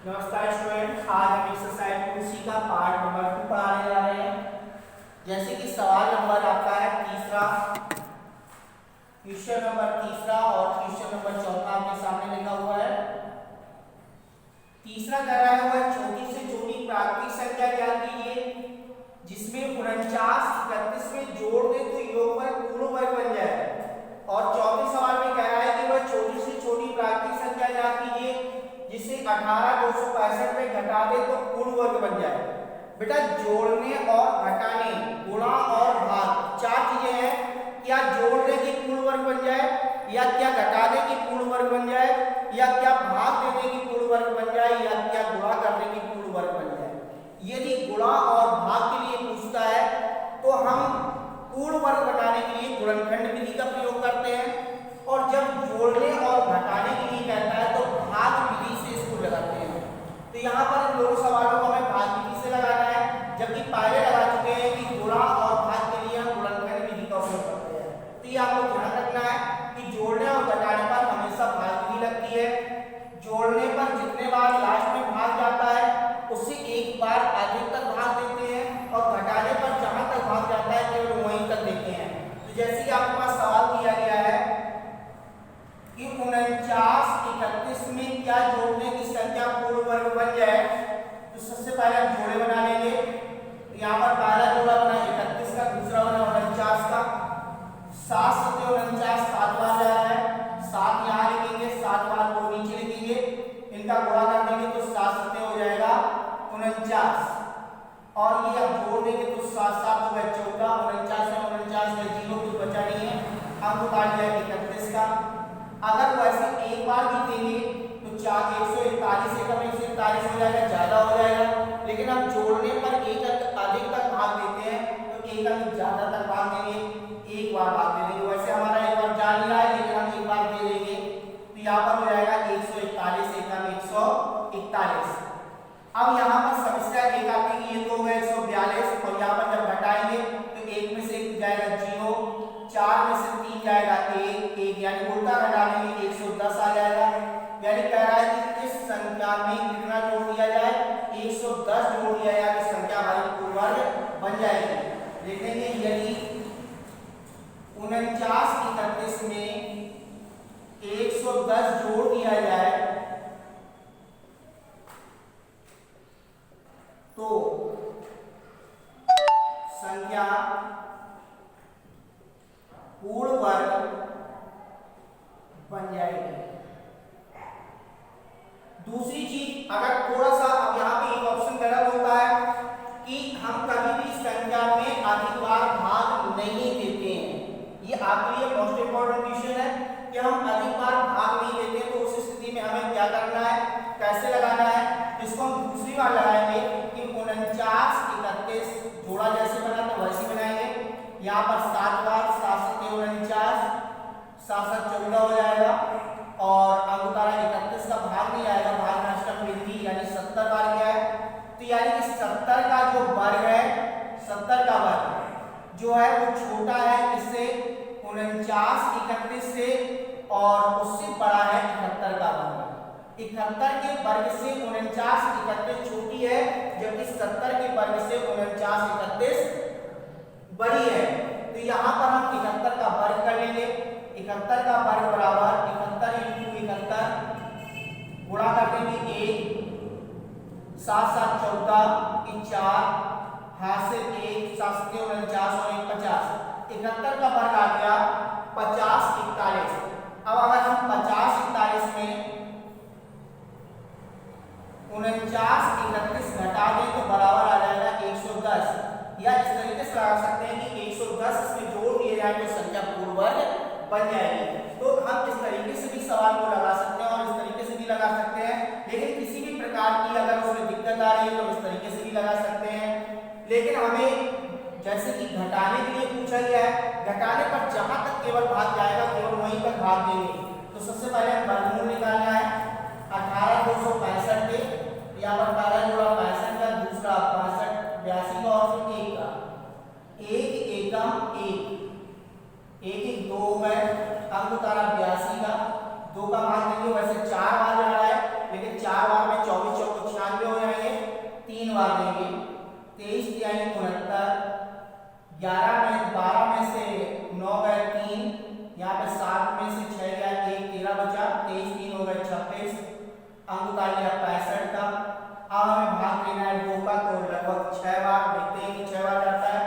नमस्कार स्टूडेंट, आज हम एक्सरसाइज 2C का पार्ट नंबर 2 पढ़ाने जा रहे हैं। जैसे कि सवाल नंबर आपका है तीसरा, क्वेश्चन नंबर तीसरा और क्वेश्चन नंबर चौथा आपके सामने लिखा हुआ है। तीसरा कह रहा है वह छोटी से छोटी प्राकृतिक संख्या ज्ञात कीजिए जिसमें 49 31 में जोड़ दे तो योगफल पूर्ण वर्ग बन जाए। और चौथे सवाल में कह रहा है कि वह छोटी से छोटी प्राकृतिक संख्या ज्ञात कीजिए जिसे 18 265 में घटा दे तो पूर्ण वर्ग बन जाए। बेटा जोड़ने और घटाने, गुणा और भाग चार चीजें हैं। क्या जोड़ने की पूर्ण वर्ग बन जाए, या क्या घटाने की पूर्ण वर्ग बन जाए, या क्या भाग देने की पूर्ण वर्ग बन जाए, या क्या गुणा करने की पूर्ण वर्ग बन जाए। यदि गुणा और भाग के लिए पूछता है तो हम पूर्ण वर्ग बनाने के लिए गुणनखंड विधि का प्रयोग करते हैं, और जब जोड़ने और घटाने के लिए कहता है तो भाग विधि से इसको लगाते हैं। तो यहाँ पर इन दोनों सवालों को हमें भाग विधि से लगाना है, जबकि पहले लगा चुके हैं कि गुणा और भाग के लिए हम गुणनखंड विधि का उपयोग करते हैं। तो ये आपको ध्यान रखना है कि जोड़ने और घटाने पर हमेशा भाग विधि लगती है। जोड़ने पर जितने बार लास्ट में भाग जाता है उससे एक बार अधिक तक भाग देते हैं, और घटाने पर जहां तक भाग जाता है केवल वहीं तक देते हैं। तो जैसे कि आपके पास सवाल दिया गया है कि 49 31 में क्या जोड़ने की संख्या पूर्ण वर्ग बन जाए, तो सबसे पहले हम जोड़े बना लेंगे। यहाँ पर पहला जोड़ा बना 31 का, दूसरा बना 49 का। 7 7 49 7 बार जा रहा है, 7 यहाँ लिखेंगे, 7 बार को नीचे लिखेंगे, इनका गुणा कर देंगे तो 7 7 हो जाएगा 49। और ये अब जोड़ देंगे तो 7 7 हो गए 14, 49 में 49 में 0 कुछ बचा नहीं है, अंक काट जाएगा 31 का। अगर वैसे एक बार भी देंगे तो 141 से कम 141 हो जाएगा, ज्यादा हो जाएगा। लेकिन हम जोड़ने पर एक अंक अधिक तक भाग देते हैं तो एक अंक ज्यादा तक भाग देंगे, एक बार भाग दे देंगे। वैसे हमारा एक बार जा रहा है लेकिन हम एक बार दे देंगे तो यहाँ पर हो जाएगा 141 एकम 141। अब यहाँ पर समस्या एक आती है, ये तो हो गया 142, और यहाँ पर जब घटाएंगे तो एक में से एक जाएगा 0, 4 में से 3 जाएगा 1, यानी उल्टा घटाने में 110 आ जाएगा। यानी कह रहा है कि इस संख्या में कितना जोड़ दिया जाए, 110 जोड़ दिया जाए तो संख्या हमारी पूर्ण वर्ग बन जाएगी। देखेंगे यदि 49 31 में 110 जोड़ दिया जाए तो संख्या पूर्ण वर्ग बन जाएगी। दूसरी चीज, अगर थोड़ा सा अब यहाँ पे एक ऑप्शन गलत होता है कि हम कभी भी संख्या में अधिक बार भाग नहीं देते हैं। ये आपके लिए मोस्ट इंपॉर्टेंट क्वेश्चन है कि हम अधिक बार भाग नहीं देते, तो उस स्थिति में हमें क्या करना है, कैसे लगाना है। इसको हम दूसरी बार लगाएंगे कि 49 31 जोड़ा जैसे बना तो वैसे बनाएंगे। यहाँ पर 7 बार, 7 7 49, 7 7 14 हो जाएगा, और अंक तारा 31 का भाग नहीं आएगा, भाग नष्टम वृद्धि यानी 70 बार क्या है। तो यानी कि 70 का जो वर्ग है, 70 का वर्ग जो है वो छोटा है इससे 49 31 से, और उससे बड़ा है 71 का वर्ग। 71 के वर्ग से 49 31 छोटी है, जबकि 70 के वर्ग से 49 31 बड़ी है। तो यहाँ पर हम 71 का वर्ग कर लेंगे। 71 का वर्ग बराबर 71 × 71 गुणा कर देंगे 1, 7 7 14 की 4, हाथ से 1, 7 7 49 और 1 50। 71 का वर्ग आ गया 50 41। अब अगर हम 50 41 में 49 31 घटा दें तो बराबर आ जाएगा 110, या इस तरीके से लगा सकते हैं कि 110 इसमें जोड़ दिए जाए तो संख्या पूर्ण वर्ग बन जाएगी। तो हम इस तरीके से भी सवाल को लगा सकते हैं और इस तरीके से भी लगा सकते हैं, लेकिन किसी भी प्रकार की अगर उसमें दिक्कत आ रही है तो इस तरीके से भी लगा सकते हैं। लेकिन हमें जैसे कि घटाने के लिए पूछा गया है, घटाने पर जहां तक केवल भाग जाएगा केवल वहीं तक भाग देंगे। तो सबसे पहले हम वर्गमूल निकालना है। 18 265 के, यहाँ पर पहला जोड़ा 65 का, दूसरा 65 82 का और फिर 1 का, 1 एकम 1 1 1 2 है, अंक तारा 82 का, 2 का भाग देंगे। वैसे 4 बार जा रहा है लेकिन 4 बार में 24 24 26, अंक उतार लिया 65 का। अब हमें भाग लेना है 2 का, तो लगभग 6 बार देखते हैं कि 6 बार जाता है।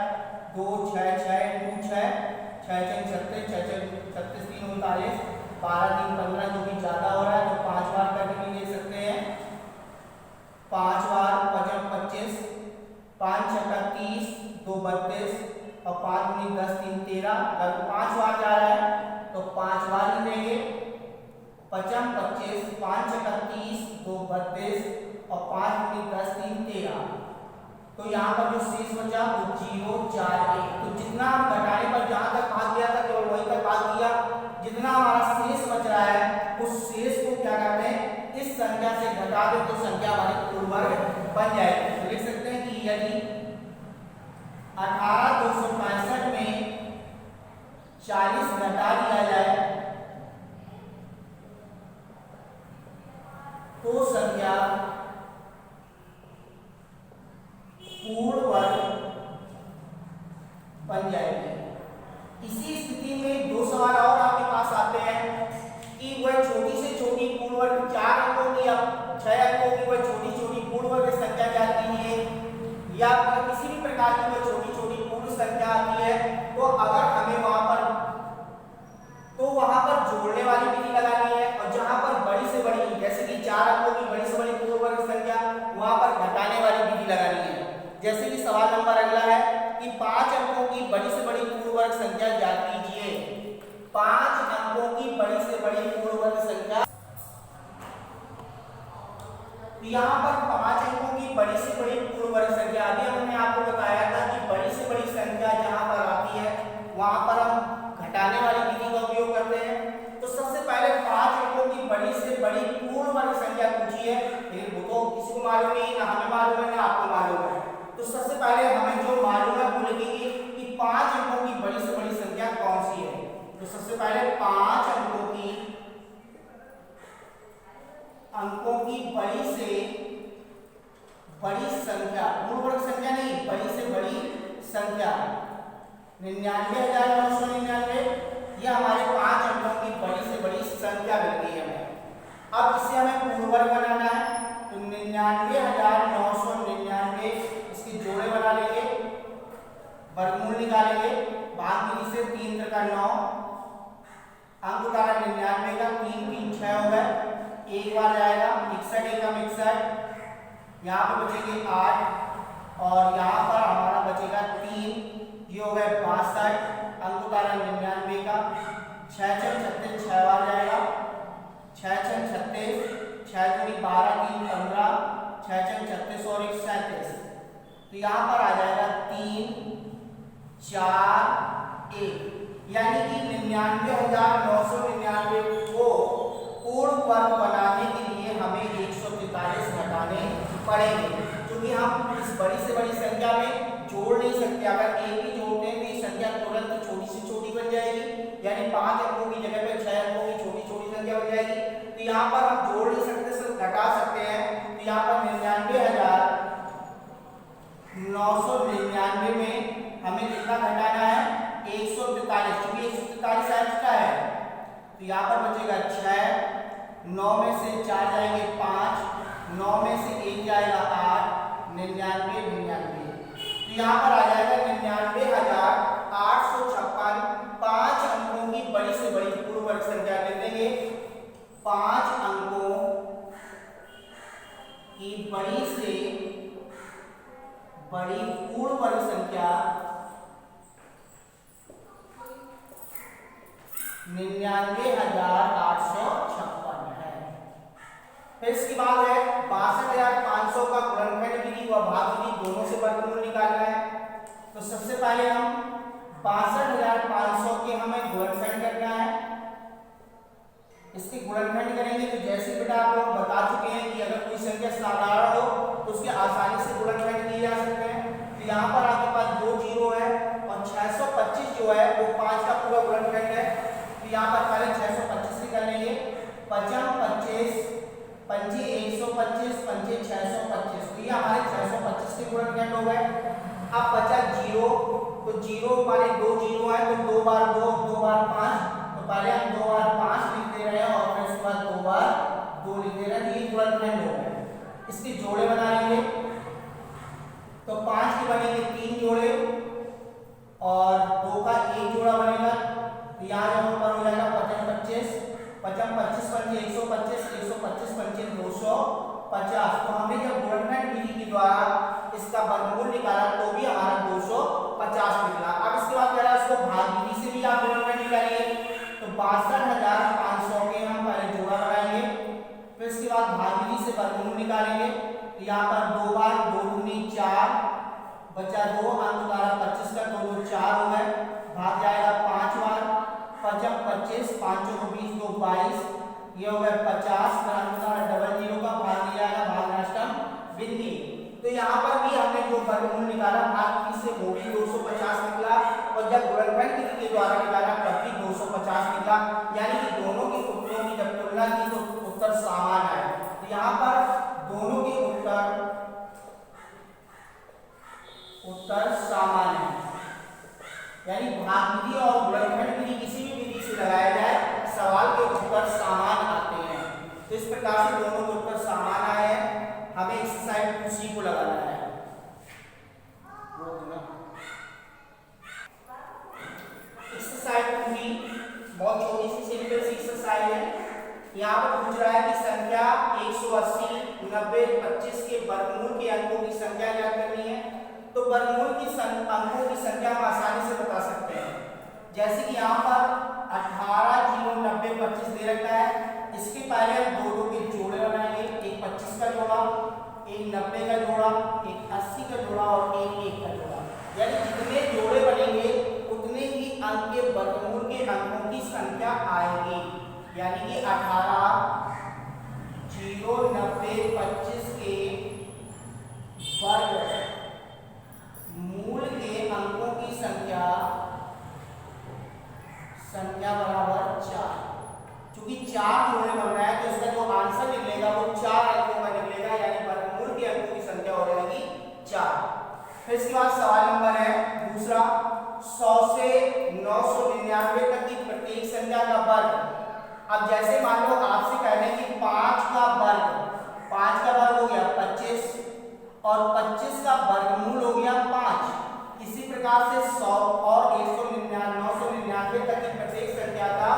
2 6 6 2 6 6 6 36 6 6 36 3 39 12 3 15, जो कि ज्यादा हो रहा है तो 5 बार करके भी दे सकते हैं। 5 बार 5 25, 5 6 30, 2 32 और 5 दूनी 10 3 13। अगर 5 बार जा रहा है तो 5 बार ही देंगे। 5 25, 5 6 30, 2 32 और 5 दूनी 10 3 13। तो यहाँ पर जो शेष बचा वो 0 4 1। तो जितना हम घटाने पर जहां तक भाग दिया था केवल वहीं तक भाग दिया। जितना हमारा शेष बच रहा है उस शेष को क्या करते हैं, इस संख्या से घटा दें तो संख्या हमारी पूर्ण वर्ग बन जाएगी। तो लिख सकते हैं कि यदि 18265 में 40 घटा दिया जाए तो संख्या पूर्ण वर्ग बन जाएगी। इसी स्थिति में 2 सवाल और आपके पास आते हैं कि वह छोटी से छोटी पूर्ण वर्ग 4 अंकों की या 6 अंकों की वह छोटी छोटी पूर्ण वर्ग संख्या क्या आती है, या किसी भी प्रकार की वह छोटी छोटी पूर्ण संख्या आती है। तो अगर हमें वहां पर जोड़ने वाली विधि लगानी है, और जहां पर बड़ी से बड़ी जैसे कि 4 अंकों की बड़ी से बड़ी पूर्ण वर्ग संख्या, वहां पर घटाने वाली विधि लगानी है। जैसे कि सवाल नंबर अगला है कि 5 अंकों की बड़ी से बड़ी पूर्ण वर्ग संख्या ज्ञात कीजिए। 5 अंकों की बड़ी से बड़ी पूर्ण वर्ग संख्या, तो यहाँ पर 5 अंकों की बड़ी से बड़ी पूर्ण वर्ग संख्या, अभी हमने आपको बताया था कि बड़ी से बड़ी संख्या जहां पर आती है वहां पर हम घटाने वाली विधि का उपयोग करते हैं। तो सबसे पहले 5 अंकों की बड़ी से बड़ी पूर्ण वर्ग संख्या पूछी है, लेकिन वो तो किसी को मालूम नहीं, ना हमें मालूम है ना आपको मालूम है। तो सबसे पहले हमें जो मालूम है वो लिखेंगे कि 5 अंकों की बड़ी से बड़ी संख्या कौन सी है। तो सबसे पहले 5 अंकों की बड़ी से बड़ी संख्या, पूर्ण वर्ग संख्या नहीं, बड़ी से बड़ी संख्या 99,999, यह हमारे 5 अंकों की बड़ी से बड़ी संख्या मिल गई है हमें। अब इससे हमें पूर्ण वर्ग बनाना है, तो 99,999 इसके जोड़े बना लेंगे, वर्गमूल निकालेंगे, भाग विधि से 3 3 का 9, अंक उतारा 99 का, 3 3 6 हो गए, एक बार जाएगा 61 एक 61, यहाँ पे बचेंगे 8 और यहाँ पर हमारा बचेगा 3, ये हो गए 62, अंक उतारा 99 का, 6 6 36 6 बार जाएगा, 6 6 36, 6 दूनी 12 3 15, 6 6 36 और 1 37। तो यहाँ पर आ जाएगा 3 4 1, यानी कि 99,999 को पूर्ण वर्ग बनाने के लिए हमें 143 घटाने पड़ेंगे, क्योंकि हम इस बड़ी से बड़ी संख्या में जोड़ नहीं सकते। अगर एक भी जोड़ते हैं तो ये संख्या तुरंत छोटी से छोटी बन जाएगी, यानी 5 अंकों की जगह पे 6 अंकों की छोटी छोटी संख्या बन जाएगी। तो यहाँ पर हम जोड़ नहीं सकते, सिर्फ घटा सकते हैं। तो यहाँ पर 99,999 में हमें कितना घटाना है, 143, क्योंकि 143 एक्स्ट्रा है। तो यहाँ पर बचेगा 6, 9 में से 4 जाएंगे 5, 9 में से 1 जाएगा 8, 99 99। तो यहाँ पर आ जाएगा 99,856 5 अंकों की बड़ी से बड़ी पूर्ण वर्ग संख्या ले लेंगे। 5 अंकों की बड़ी से बड़ी पूर्ण वर्ग संख्या 99,856 है। फिर इसके बाद है 62,500 का गुणनखंड विधि व भाग विधि, दोनों से वर्गमूल निकालना है। तो सबसे पहले हम 62,500 के हमें गुणनखंड करना है। इसके गुणनखंड करेंगे तो जैसे बेटा आप लोग बता चुके हैं कि अगर कोई संख्या साधारण हो तो उसके आसानी से गुणनखंड किए जा सकते हैं। तो यहाँ पर आपके पास 2 जीरो है और 625 जो है वो 5 का पूरा गुणनखंड है। तो यहाँ पर पहले 625 से कर लेंगे, 55 25 पंचे 125 पंचे 625, तो ये हमारे 625 के गुणनखंड हो गए। अब बचा जीरो, तो जीरो हमारे 2 जीरो है तो 2 बार 2 2 बार 5, तो पहले हम 2 बार 5 लिख दे रहे हैं और फिर इसके बाद 2 बार 2 लिख दे रहे हैं, ये गुणनखंड हो गए। इसके जोड़े बना लेंगे तो 5 के बनेंगे 3 जोड़े और 2 का 1 जोड़ा बनेगा। तो यहाँ जब ऊपर हो जाएगा 55 55 25 पंचे 125 125 पंचे 250। तो हमने जब गुणनखंड विधि के द्वारा इसका वर्गमूल निकाला तो भी हमारा 250 निकला। अब इसके बाद कह रहा है इसको भाग विधि से भी आप गुणनखंड निकालिए। तो 62,500 के हम पहले जोड़ा बनाएंगे, फिर इसके बाद भाग विधि से वर्गमूल निकालेंगे। तो यहाँ पर 2 बार 2 दूनी 4 बचा 2 अंक द्वारा 25 का 2 2 4 हो गए, भाग जाएगा 5 बार 5 25 5 को 20 2 22 ये हो गए 50 डबल जीरो का भाग दिया जाएगा भाग नष्टम बिंदी। तो यहाँ पर भी हमने जो वर्गमूल निकाला भाग विधि से वो भी 250 निकला और जब गुणनखंड विधि के द्वारा निकाला तब भी 250 निकला। यानी कि दोनों के उत्तरों की जब तुलना की तो उत्तर समान आए। तो यहाँ पर दोनों के उत्तर समान है, यानी भाग विधि और गुणनखंड विधि किसी भी विधि से लगाया जाए सवाल के उत्तर समान आते हैं। तो इस प्रकार से दोनों के उत्तर समान आए हैं। हमें एक्सरसाइज 2C को लगाना है। एक्सरसाइज 2B बहुत छोटी सी सिंपल सी एक्सरसाइज है। यहाँ पर पूछ रहा है कि संख्या 180 90 25 के वर्गमूल के अंकों की संख्या ज्ञात करनी है। तो वर्गमूल की अंकों की संख्या हम आसानी से बता सकते हैं। जैसे कि यहाँ पर 18 0 90 25 दे रखा है, इसके पहले हम दो दो के जोड़े बनाएंगे, एक 25 का जोड़ा, एक 90 का जोड़ा, एक 80 का जोड़ा और एक 1 का जोड़ा। यानी जितने जोड़े बनेंगे उतने ही अंक के वर्गमूल के अंकों की संख्या आएगी। यानी कि 18 0 90 25 के वर्ग मूल के अंकों की संख्या बराबर 4। चूंकि 4 जोड़े बन रहा है तो इसका जो आंसर निकलेगा वो 4 अंकों का निकलेगा, यानी वर्गमूल के अंकों की संख्या हो जाएगी 4। फिर इसके बाद सवाल नंबर है दूसरा, 100 से 999 तक की प्रत्येक संख्या का वर्ग। अब जैसे मान लो आपसे कह रहे हैं कि 5 का वर्ग हो गया 25 और 25 का वर्गमूल हो गया 5। इसी प्रकार से 100 और 999 तक की प्रत्येक संख्या का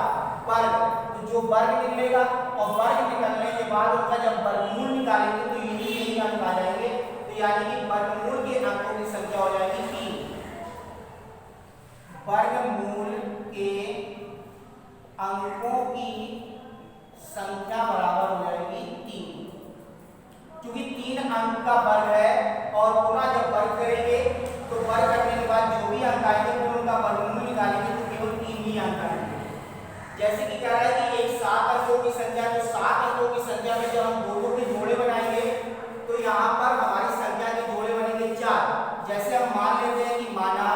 वर्ग। तो जो वर्ग निकलेगा और वर्ग निकलने के बाद उनका जब वर्गमूल निकालेंगे तो यही अंक आ जाएंगे। तो यानी कि वर्गमूल के अंकों की संख्या हो जाएगी 3। वर्गमूल के अंकों की संख्या बराबर हो जाएगी 3। क्योंकि 3 अंक का वर्ग है और पुनः जब वर्ग करेंगे तो वर्ग करने के बाद जो भी अंक आएंगे फिर उनका वर्गमूल निकालेंगे तो केवल 3 ही अंक आएंगे। जैसे कि कह रहा है कि एक 7 अंकों की संख्या, तो 7 अंकों की संख्या में जब हम दो के जोड़े बनाएंगे तो यहाँ पर हमारी संख्या के जोड़े बनेंगे 4। जैसे हम मान लेते हैं कि माना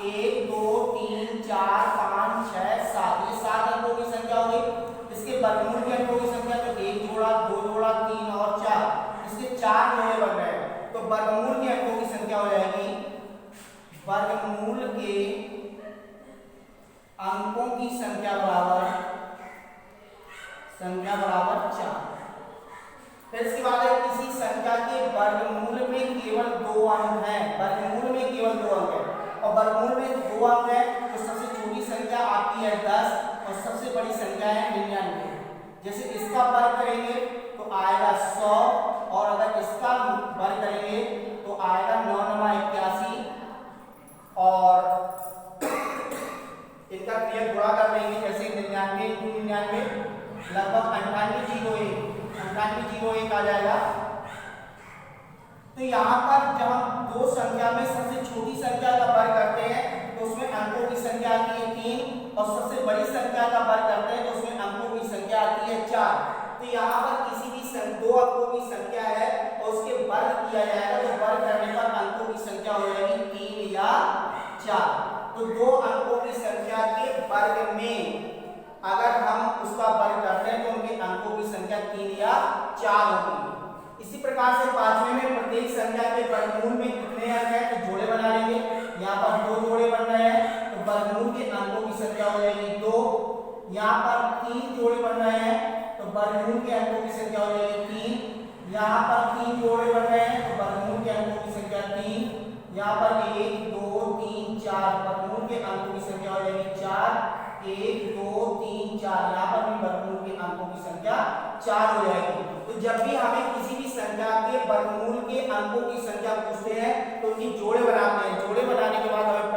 1 2 3 4 5 6 7 ये 7 अंकों की संख्या हो गई। इसके वर्गमूल के अंकों की संख्या तो 1 जोड़ा 2 जोड़ा 3 और 4, इसके 4 जोड़े बन रहे हैं। तो वर्गमूल के अंकों की संख्या हो जाएगी, वर्गमूल के अंकों की संख्या बराबर 4। फिर इसके बाद किसी संख्या के वर्गमूल में केवल 2 अंक हैं, वर्गमूल में केवल 2 अंक है और वर्गमूल में 2 अंक है तो सबसे छोटी संख्या आपकी है 10 और सबसे बड़ी संख्या है 99। जैसे इसका वर्ग करेंगे तो आएगा 100 और अगर इसका वर्ग करेंगे तो आएगा 9 9 81 और इनका क्रिया गुणा कर देंगे। जैसे 99 × 99 लगभग 9801 आ जाएगा। तो यहाँ पर जब हम दो संख्या में सबसे छोटी संख्या का वर्ग करते हैं तो उसमें अंकों की संख्या आती है 3 और सबसे बड़ी संख्या का वर्ग करते हैं तो उसमें अंकों की संख्या आती है 4। तो यहाँ पर किसी भी दो अंकों की संख्या है और उसके वर्ग किया जाएगा तो वर्ग करने पर अंकों की संख्या हो जाएगी 3 या 4। तो 2 अंकों की संख्या के वर्ग में अगर हम उसका वर्ग करते हैं तो उनके अंकों की संख्या 3 या 4 होगी। इसी प्रकार से 5वें में प्रत्येक संख्या के वर्गमूल में कितने अंक हैं तो जोड़े बना लेंगे। यहाँ पर 2 जोड़े बन रहे हैं तो वर्गमूल के अंकों की संख्या हो जाएगी 2। यहाँ पर 3 जोड़े बन रहे हैं तो वर्गमूल के अंकों की संख्या हो जाएगी 3। यहाँ पर 3 जोड़े बन रहे हैं तो वर्गमूल के अंकों की संख्या 3। यहाँ पर 1 2 3 4 वर्गमूल के अंकों की संख्या हो जाएगी 4। 1 2 3 4 यहाँ पर भी वर्गमूल के अंकों की संख्या 4 हो जाएगी। तो जब भी हमें किसी भी संख्या के वर्गमूल के अंकों की संख्या पूछते हैं तो उनकी जोड़े बनाते हैं। जोड़े बनाने के बाद हमें